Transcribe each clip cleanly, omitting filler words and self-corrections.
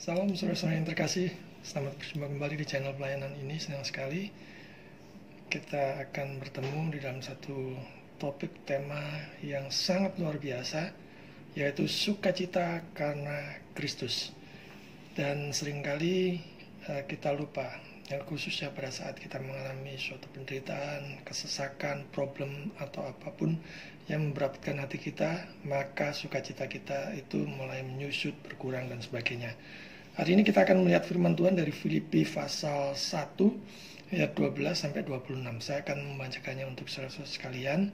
Salam saudara-saudara yang terkasih, selamat berjumpa kembali di channel pelayanan ini. Senang sekali kita akan bertemu di dalam satu topik tema yang sangat luar biasa, yaitu sukacita karena Kristus. Dan seringkali kita lupa, yang khususnya pada saat kita mengalami suatu penderitaan, kesesakan, problem atau apapun yang memberatkan hati kita, maka sukacita kita itu mulai menyusut, berkurang dan sebagainya. Hari ini kita akan melihat firman Tuhan dari Filipi pasal 1 ayat 12 sampai 26. Saya akan membacakannya untuk saudara-saudara sekalian,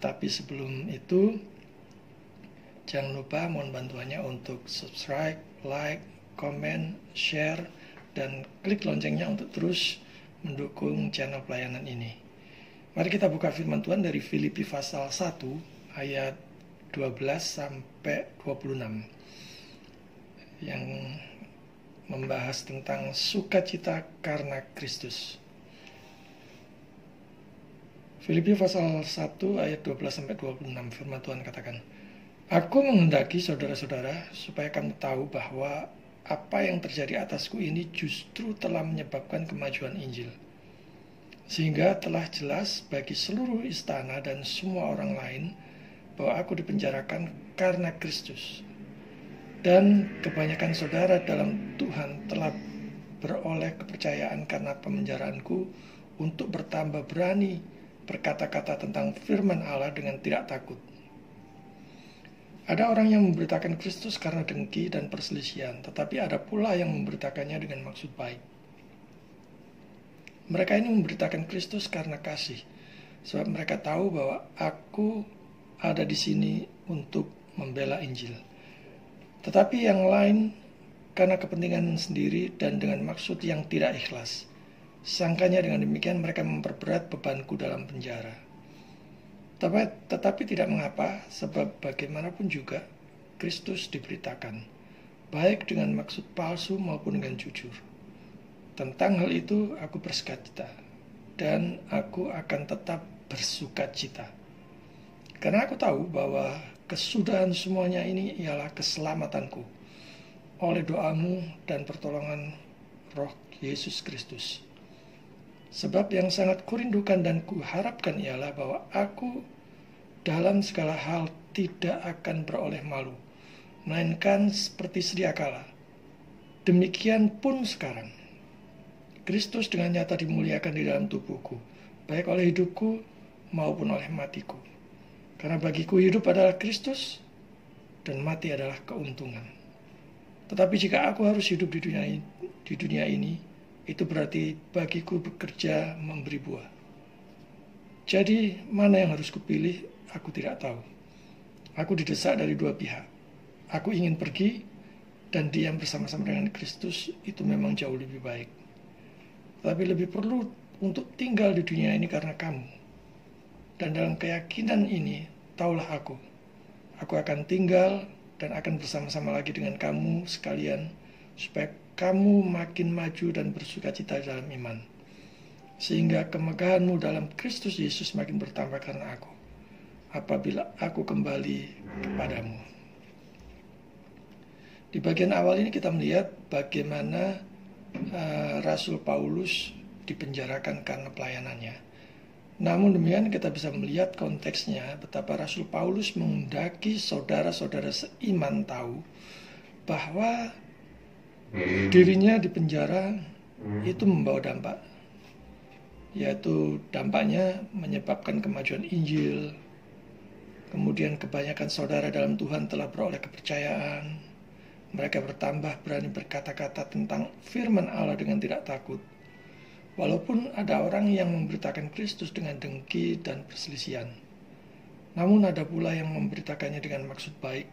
tapi sebelum itu jangan lupa mohon bantuannya untuk subscribe, like, komen, share, dan klik loncengnya untuk terus mendukung channel pelayanan ini. Mari kita buka firman Tuhan dari Filipi pasal 1 ayat 12 sampai 26 yang membahas tentang sukacita karena Kristus. Filipi pasal 1 ayat 12 sampai 26 firman Tuhan katakan, "Aku menghendaki saudara-saudara supaya kamu tahu bahwa apa yang terjadi atasku ini justru telah menyebabkan kemajuan Injil. Sehingga telah jelas bagi seluruh istana dan semua orang lain bahwa aku dipenjarakan karena Kristus. Dan kebanyakan saudara dalam Tuhan telah beroleh kepercayaan karena pemenjaraanku untuk bertambah berani berkata-kata tentang firman Allah dengan tidak takut. Ada orang yang memberitakan Kristus karena dengki dan perselisihan, tetapi ada pula yang memberitakannya dengan maksud baik. Mereka ini memberitakan Kristus karena kasih, sebab mereka tahu bahwa aku ada di sini untuk membela Injil. Tetapi yang lain karena kepentingan sendiri dan dengan maksud yang tidak ikhlas. Sangkanya dengan demikian mereka memperberat bebanku dalam penjara. Tetapi tidak mengapa, sebab bagaimanapun juga Kristus diberitakan, baik dengan maksud palsu maupun dengan jujur. Tentang hal itu aku bersukacita, dan aku akan tetap bersukacita. Karena aku tahu bahwa kesudahan semuanya ini ialah keselamatanku oleh doamu dan pertolongan Roh Yesus Kristus. Sebab yang sangat kurindukan dan kuharapkan ialah bahwa aku dalam segala hal tidak akan beroleh malu, melainkan seperti sedia kala. Demikian pun sekarang. Kristus dengan nyata dimuliakan di dalam tubuhku, baik oleh hidupku maupun oleh matiku. Karena bagiku hidup adalah Kristus dan mati adalah keuntungan. Tetapi jika aku harus hidup di dunia ini, itu berarti bagiku bekerja memberi buah. Jadi mana yang harus kupilih, aku tidak tahu. Aku didesak dari dua pihak. Aku ingin pergi dan diam bersama-sama dengan Kristus, itu memang jauh lebih baik. Tapi lebih perlu untuk tinggal di dunia ini karena kamu. Dan dalam keyakinan ini, taulah aku akan tinggal dan akan bersama-sama lagi dengan kamu sekalian, supaya kamu makin maju dan bersukacita dalam iman, sehingga kemegahanmu dalam Kristus Yesus makin bertambah karena aku, apabila aku kembali kepadamu." Di bagian awal ini kita melihat bagaimana Rasul Paulus dipenjarakan karena pelayanannya. Namun demikian kita bisa melihat konteksnya betapa Rasul Paulus menghendaki saudara-saudara seiman tahu bahwa dirinya di penjara itu membawa dampak, yaitu dampaknya menyebabkan kemajuan Injil. Kemudian kebanyakan saudara dalam Tuhan telah beroleh kepercayaan. Mereka bertambah berani berkata-kata tentang firman Allah dengan tidak takut. Walaupun ada orang yang memberitakan Kristus dengan dengki dan perselisihan, namun ada pula yang memberitakannya dengan maksud baik,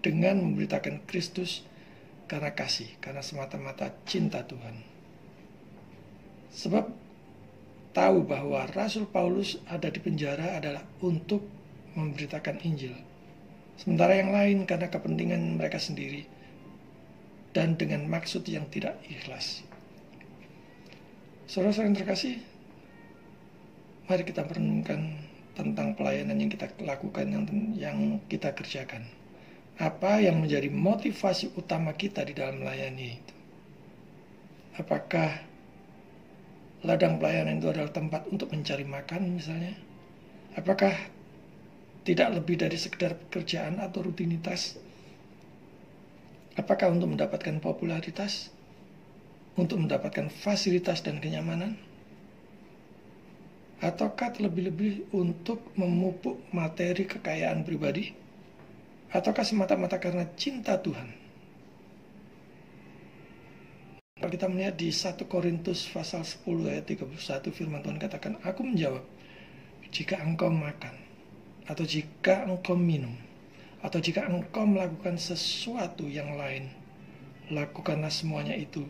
dengan memberitakan Kristus karena kasih, karena semata-mata cinta Tuhan. Sebab tahu bahwa Rasul Paulus ada di penjara adalah untuk memberitakan Injil. Sementara yang lain karena kepentingan mereka sendiri dan dengan maksud yang tidak ikhlas. Saudara-saudara yang terkasih, mari kita merenungkan tentang pelayanan yang kita lakukan, yang kita kerjakan. Apa yang menjadi motivasi utama kita di dalam melayani itu? Apakah ladang pelayanan itu adalah tempat untuk mencari makan misalnya? Apakah tidak lebih dari sekedar pekerjaan atau rutinitas? Apakah untuk mendapatkan popularitas? Untuk mendapatkan fasilitas dan kenyamanan? Ataukah terlebih-lebih untuk memupuk materi kekayaan pribadi? Ataukah semata-mata karena cinta Tuhan? Kalau kita melihat di 1 Korintus pasal 10 ayat 31 firman Tuhan katakan, aku menjawab, jika engkau makan, atau jika engkau minum, atau jika engkau melakukan sesuatu yang lain, lakukanlah semuanya itu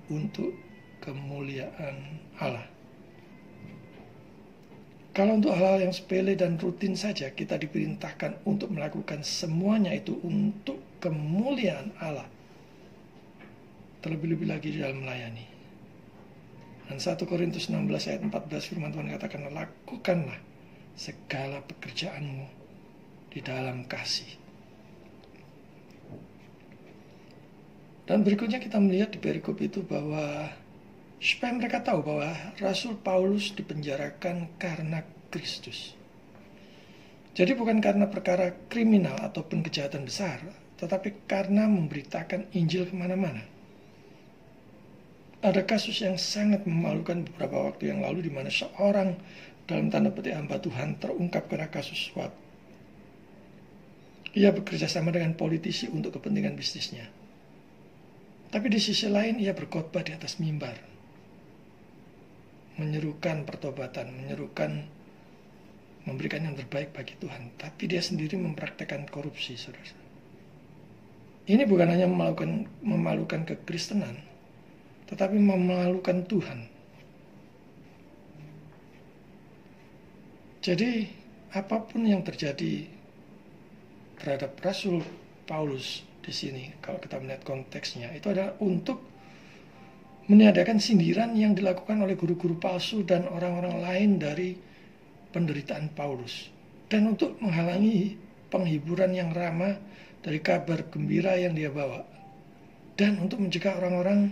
untuk kemuliaan Allah. Kalau untuk hal-hal yang sepele dan rutin saja kita diperintahkan untuk melakukan semuanya itu untuk kemuliaan Allah. Terlebih-lebih lagi di dalam melayani. Dan 1 Korintus 16 ayat 14 firman Tuhan katakan, lakukanlah segala pekerjaanmu di dalam kasih. Dan berikutnya kita melihat di perikop itu bahwa supaya mereka tahu bahwa Rasul Paulus dipenjarakan karena Kristus. Jadi bukan karena perkara kriminal ataupun kejahatan besar, tetapi karena memberitakan Injil kemana-mana. Ada kasus yang sangat memalukan beberapa waktu yang lalu di mana seorang dalam tanda petik hamba Tuhan terungkap karena kasus suap. Ia bekerja sama dengan politisi untuk kepentingan bisnisnya. Tapi di sisi lain ia berkhotbah di atas mimbar, menyerukan pertobatan, menyerukan memberikan yang terbaik bagi Tuhan. Tapi dia sendiri mempraktekkan korupsi, saudara. Ini bukan hanya memalukan kekristenan, tetapi memalukan Tuhan. Jadi apapun yang terjadi terhadap Rasul Paulus di sini, kalau kita melihat konteksnya, itu adalah untuk meniadakan sindiran yang dilakukan oleh guru-guru palsu dan orang-orang lain dari penderitaan Paulus, dan untuk menghalangi penghiburan yang ramah dari kabar gembira yang dia bawa, dan untuk mencegah orang-orang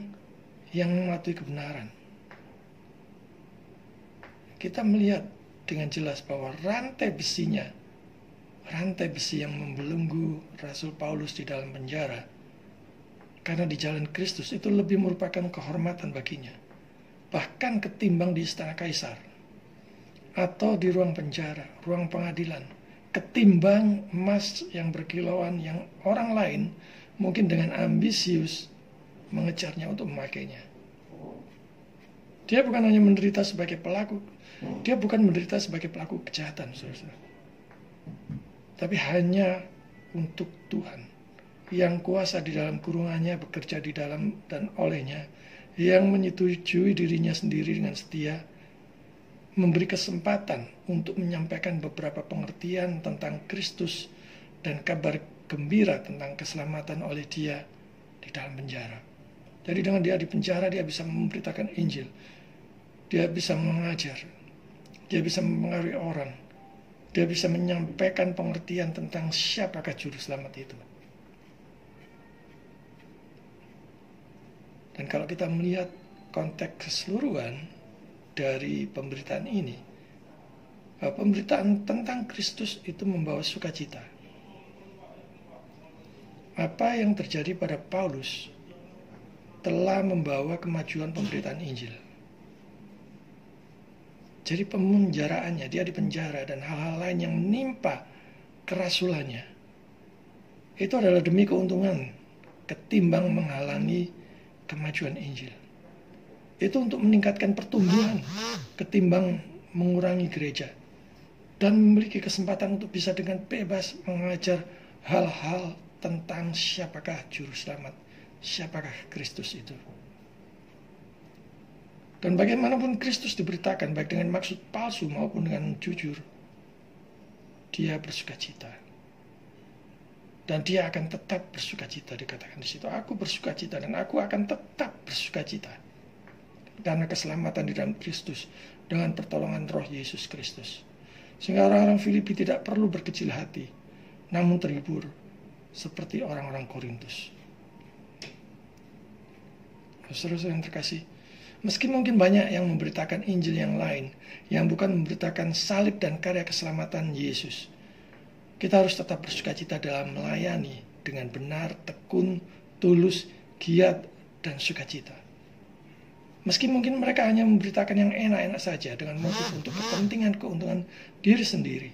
yang mematuhi kebenaran. Kita melihat dengan jelas bahwa rantai besi yang membelenggu Rasul Paulus di dalam penjara, karena di jalan Kristus itu lebih merupakan kehormatan baginya, bahkan ketimbang di istana kaisar, atau di ruang penjara, ruang pengadilan, ketimbang emas yang berkilauan yang orang lain mungkin dengan ambisius mengejarnya untuk memakainya. Dia bukan hanya menderita sebagai pelaku, dia bukan menderita sebagai pelaku kejahatan, saudara, tapi hanya untuk Tuhan yang kuasa di dalam kurungannya bekerja di dalam dan olehnya, yang menyetujui dirinya sendiri dengan setia, memberi kesempatan untuk menyampaikan beberapa pengertian tentang Kristus dan kabar gembira tentang keselamatan oleh dia di dalam penjara. Jadi dengan dia di penjara, dia bisa memberitakan Injil, dia bisa mengajar, dia bisa mempengaruhi orang, dia bisa menyampaikan pengertian tentang siapakah juru selamat itu. Dan kalau kita melihat konteks keseluruhan dari pemberitaan ini, pemberitaan tentang Kristus itu membawa sukacita. Apa yang terjadi pada Paulus telah membawa kemajuan pemberitaan Injil. Jadi pemenjaraannya, dia dipenjara dan hal-hal lain yang menimpa kerasulannya, itu adalah demi keuntungan ketimbang menghalangi kemajuan Injil. Itu untuk meningkatkan pertumbuhan ketimbang mengurangi gereja, dan memiliki kesempatan untuk bisa dengan bebas mengajar hal-hal tentang siapakah juru selamat, siapakah Kristus itu. Dan bagaimanapun Kristus diberitakan baik dengan maksud palsu maupun dengan jujur, dia bersukacita. Dan dia akan tetap bersukacita, dikatakan di situ. Aku bersukacita dan aku akan tetap bersukacita karena keselamatan di dalam Kristus dengan pertolongan Roh Yesus Kristus. Sehingga orang-orang Filipi tidak perlu berkecil hati, namun terhibur, seperti orang-orang Korintus. Saudara-saudara yang terkasih, meski mungkin banyak yang memberitakan Injil yang lain, yang bukan memberitakan salib dan karya keselamatan Yesus, kita harus tetap bersukacita dalam melayani dengan benar, tekun, tulus, giat, dan sukacita. Meski mungkin mereka hanya memberitakan yang enak-enak saja dengan motif untuk kepentingan keuntungan diri sendiri,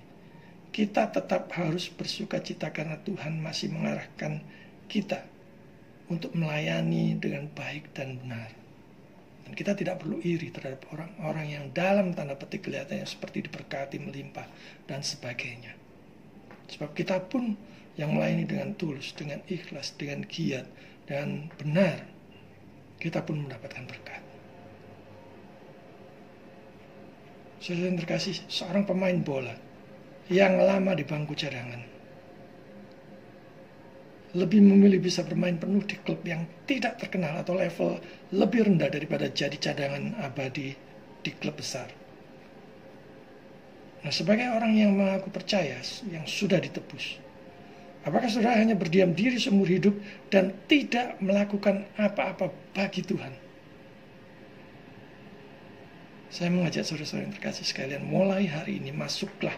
kita tetap harus bersukacita karena Tuhan masih mengarahkan kita untuk melayani dengan baik dan benar. Dan kita tidak perlu iri terhadap orang-orang yang dalam tanda petik kelihatannya seperti diberkati, melimpah, dan sebagainya. Sebab kita pun yang melayani dengan tulus, dengan ikhlas, dengan giat, dan benar, kita pun mendapatkan berkat. Saudara yang terkasih, seorang pemain bola yang lama di bangku cadangan lebih memilih bisa bermain penuh di klub yang tidak terkenal atau level lebih rendah daripada jadi cadangan abadi di klub besar. Nah, sebagai orang yang mengaku percaya, yang sudah ditebus, apakah saudara hanya berdiam diri seumur hidup dan tidak melakukan apa-apa bagi Tuhan? Saya mengajak saudara-saudara yang terkasih sekalian, mulai hari ini masuklah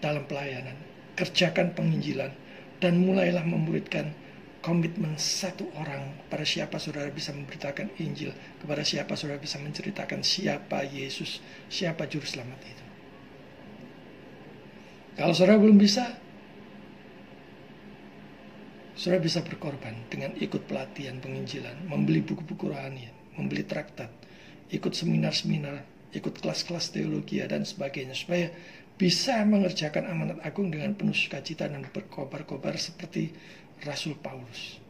dalam pelayanan, kerjakan penginjilan, dan mulailah memuridkan komitmen satu orang kepada siapa saudara bisa memberitakan Injil, kepada siapa saudara bisa menceritakan siapa Yesus, siapa Juru Selamat itu. Kalau saudara belum bisa, saudara bisa berkorban dengan ikut pelatihan penginjilan, membeli buku-buku rohani, membeli traktat, ikut seminar-seminar, ikut kelas-kelas teologi dan sebagainya, supaya bisa mengerjakan amanat agung dengan penuh sukacita dan berkobar-kobar seperti Rasul Paulus.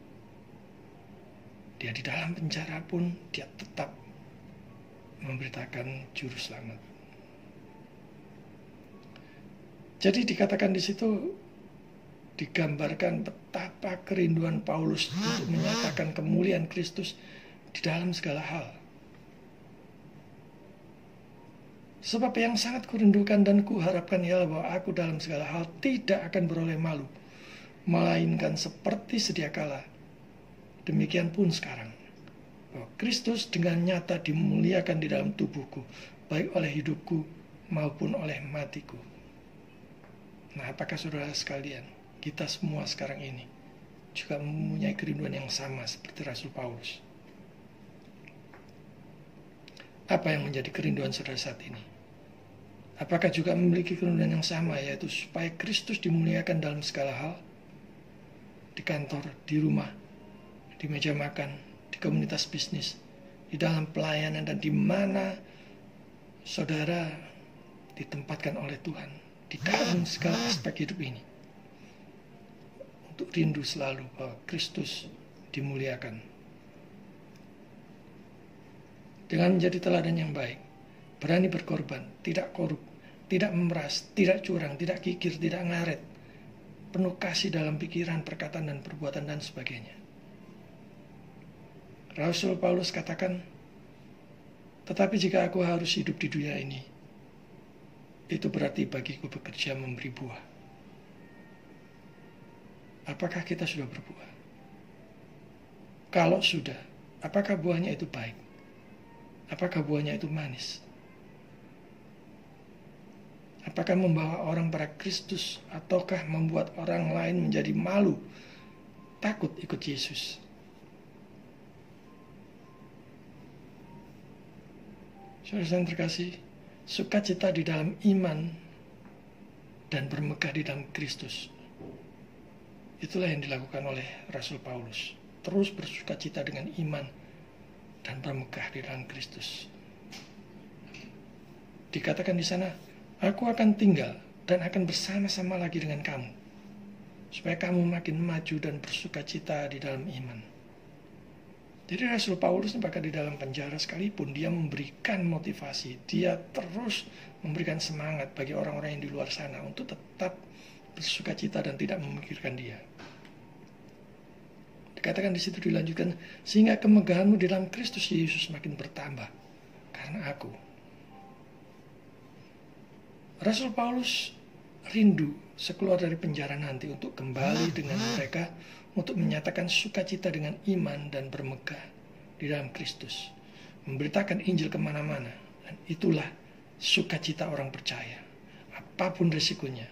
Dia di dalam penjara pun dia tetap memberitakan Juru Selamat. Jadi dikatakan di situ, digambarkan betapa kerinduan Paulus untuk menyatakan kemuliaan Kristus di dalam segala hal. Sebab yang sangat kurindukan dan kuharapkan ialah bahwa aku dalam segala hal tidak akan beroleh malu, melainkan seperti sedia kala. Demikian pun sekarang, bahwa Kristus dengan nyata dimuliakan di dalam tubuhku, baik oleh hidupku maupun oleh matiku. Nah, apakah saudara sekalian, kita semua sekarang ini juga mempunyai kerinduan yang sama seperti Rasul Paulus? Apa yang menjadi kerinduan saudara saat ini? Apakah juga memiliki kerinduan yang sama, yaitu supaya Kristus dimuliakan dalam segala hal? Di kantor, di rumah, di meja makan, di komunitas bisnis, di dalam pelayanan, dan di mana saudara ditempatkan oleh Tuhan, di dalam segala aspek hidup ini. Untuk rindu selalu bahwa Kristus dimuliakan. Dengan menjadi teladan yang baik, berani berkorban, tidak korup, tidak memeras, tidak curang, tidak kikir, tidak ngaret, penuh kasih dalam pikiran, perkataan, dan perbuatan, dan sebagainya. Rasul Paulus katakan, tetapi jika aku harus hidup di dunia ini, itu berarti bagiku bekerja memberi buah. Apakah kita sudah berbuah? Kalau sudah, apakah buahnya itu baik? Apakah buahnya itu manis? Apakah membawa orang pada Kristus ataukah membuat orang lain menjadi malu, takut ikut Yesus? Saudara yang terkasih, sukacita di dalam iman dan bermegah di dalam Kristus, itulah yang dilakukan oleh Rasul Paulus. Terus bersukacita dengan iman dan bermegah di dalam Kristus. Dikatakan di sana, aku akan tinggal dan akan bersama-sama lagi dengan kamu, supaya kamu makin maju dan bersukacita di dalam iman. Jadi Rasul Paulus bahkan di dalam penjara sekalipun, dia memberikan motivasi, dia terus memberikan semangat bagi orang-orang yang di luar sana untuk tetap bersukacita dan tidak memikirkan dia. Dikatakan di situ, dilanjutkan, sehingga kemegahanmu di dalam Kristus Yesus makin bertambah karena aku. Rasul Paulus rindu sekeluar dari penjara nanti untuk kembali dengan mereka, untuk menyatakan sukacita dengan iman dan bermegah di dalam Kristus, memberitakan Injil kemana-mana. Dan itulah sukacita orang percaya. Apapun resikonya,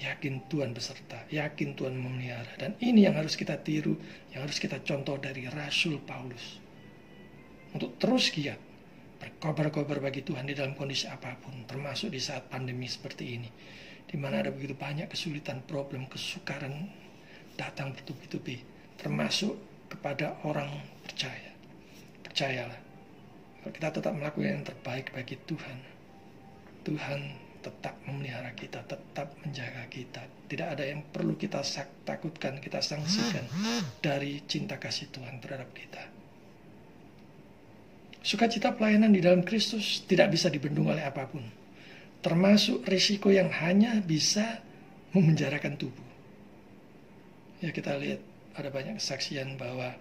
yakin Tuhan beserta, yakin Tuhan memelihara. Dan ini yang harus kita tiru, yang harus kita contoh dari Rasul Paulus. Untuk terus giat berkobar-kobar bagi Tuhan di dalam kondisi apapun, termasuk di saat pandemi seperti ini, di mana ada begitu banyak kesulitan, problem, kesukaran datang bertubi-tubi, termasuk kepada orang percaya. Percayalah, kalau kita tetap melakukan yang terbaik bagi Tuhan, Tuhan tetap memelihara kita, tetap menjaga kita. Tidak ada yang perlu kita takutkan, kita sangsikan dari cinta kasih Tuhan terhadap kita. Sukacita pelayanan di dalam Kristus tidak bisa dibendung oleh apapun, termasuk risiko yang hanya bisa memenjarakan tubuh. Ya, kita lihat ada banyak kesaksian bahwa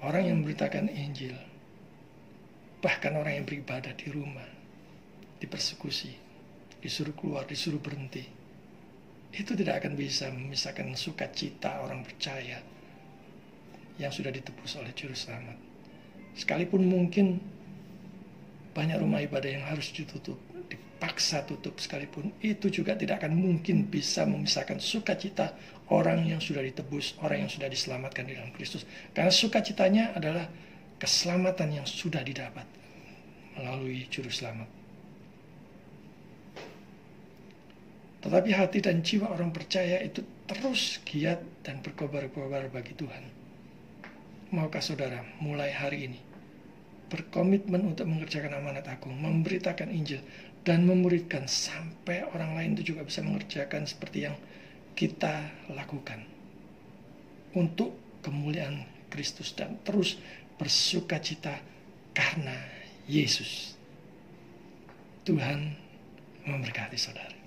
orang yang memberitakan Injil, bahkan orang yang beribadah di rumah, dipersekusi, disuruh keluar, disuruh berhenti. Itu tidak akan bisa memisahkan sukacita orang percaya yang sudah ditebus oleh Juru Selamat. Sekalipun mungkin banyak rumah ibadah yang harus ditutup, dipaksa tutup sekalipun, itu juga tidak akan mungkin bisa memisahkan sukacita orang yang sudah ditebus, orang yang sudah diselamatkan di dalam Kristus. Karena sukacitanya adalah keselamatan yang sudah didapat melalui Juru Selamat. Tetapi hati dan jiwa orang percaya itu terus giat dan berkobar-kobar bagi Tuhan. Maukah saudara mulai hari ini berkomitmen untuk mengerjakan amanat agung, memberitakan Injil, dan memuridkan sampai orang lain itu juga bisa mengerjakan seperti yang kita lakukan untuk kemuliaan Kristus, dan terus bersukacita karena Yesus. Tuhan memberkati saudara.